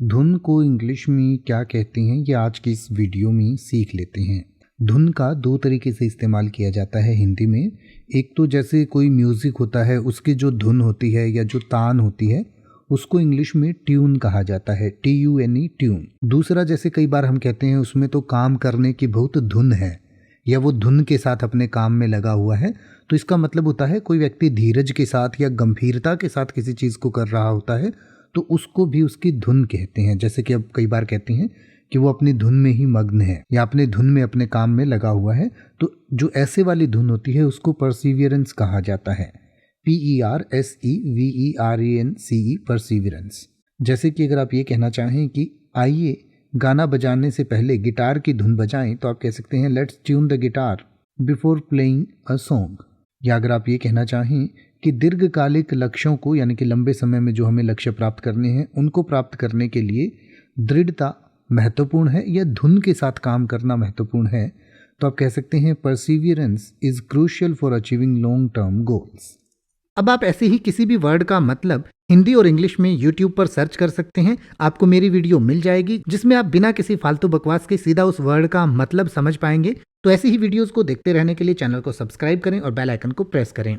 धुन को इंग्लिश में क्या कहते हैं ये आज की इस वीडियो में सीख लेते हैं। धुन का दो तरीके से इस्तेमाल किया जाता है हिंदी में। एक तो जैसे कोई म्यूज़िक होता है उसकी जो धुन होती है या जो तान होती है उसको इंग्लिश में ट्यून कहा जाता है, TUNE ट्यून। दूसरा जैसे कई बार हम कहते हैं उसमें तो काम करने की बहुत धुन है या वो धुन के साथ अपने काम में लगा हुआ है, तो इसका मतलब होता है कोई व्यक्ति धीरज के साथ या गंभीरता के साथ किसी चीज़ को कर रहा होता है तो उसको भी उसकी धुन कहते हैं। जैसे कि अब कई बार कहते हैं कि वो अपनी धुन में ही मग्न है या अपने धुन में अपने काम में लगा हुआ है, तो जो ऐसे वाली धुन होती है उसको परसीवियरेंस कहा जाता है। PERSEVERANCE परसीवियरेंस। जैसे कि अगर आप ये कहना चाहें कि आइए गाना बजाने से पहले गिटार की धुन बजाएं, तो आप कह सकते हैं let's tune the guitar before playing a song. या अगर आप ये कहना चाहें कि दीर्घकालिक लक्ष्यों को यानी कि लंबे समय में जो हमें लक्ष्य प्राप्त करने हैं उनको प्राप्त करने के लिए दृढ़ता महत्वपूर्ण है या धुन के साथ काम करना महत्वपूर्ण है, तो आप कह सकते हैं perseverance is crucial for achieving long term goals. अब आप ऐसे ही किसी भी वर्ड का मतलब हिंदी और इंग्लिश में YouTube पर सर्च कर सकते हैं। आपको मेरी वीडियो मिल जाएगी जिसमें आप बिना किसी फालतू बकवास के सीधा उस वर्ड का मतलब समझ पाएंगे। तो ऐसी ही वीडियोस को देखते रहने के लिए चैनल को सब्सक्राइब करें और बेल आइकन को प्रेस करें।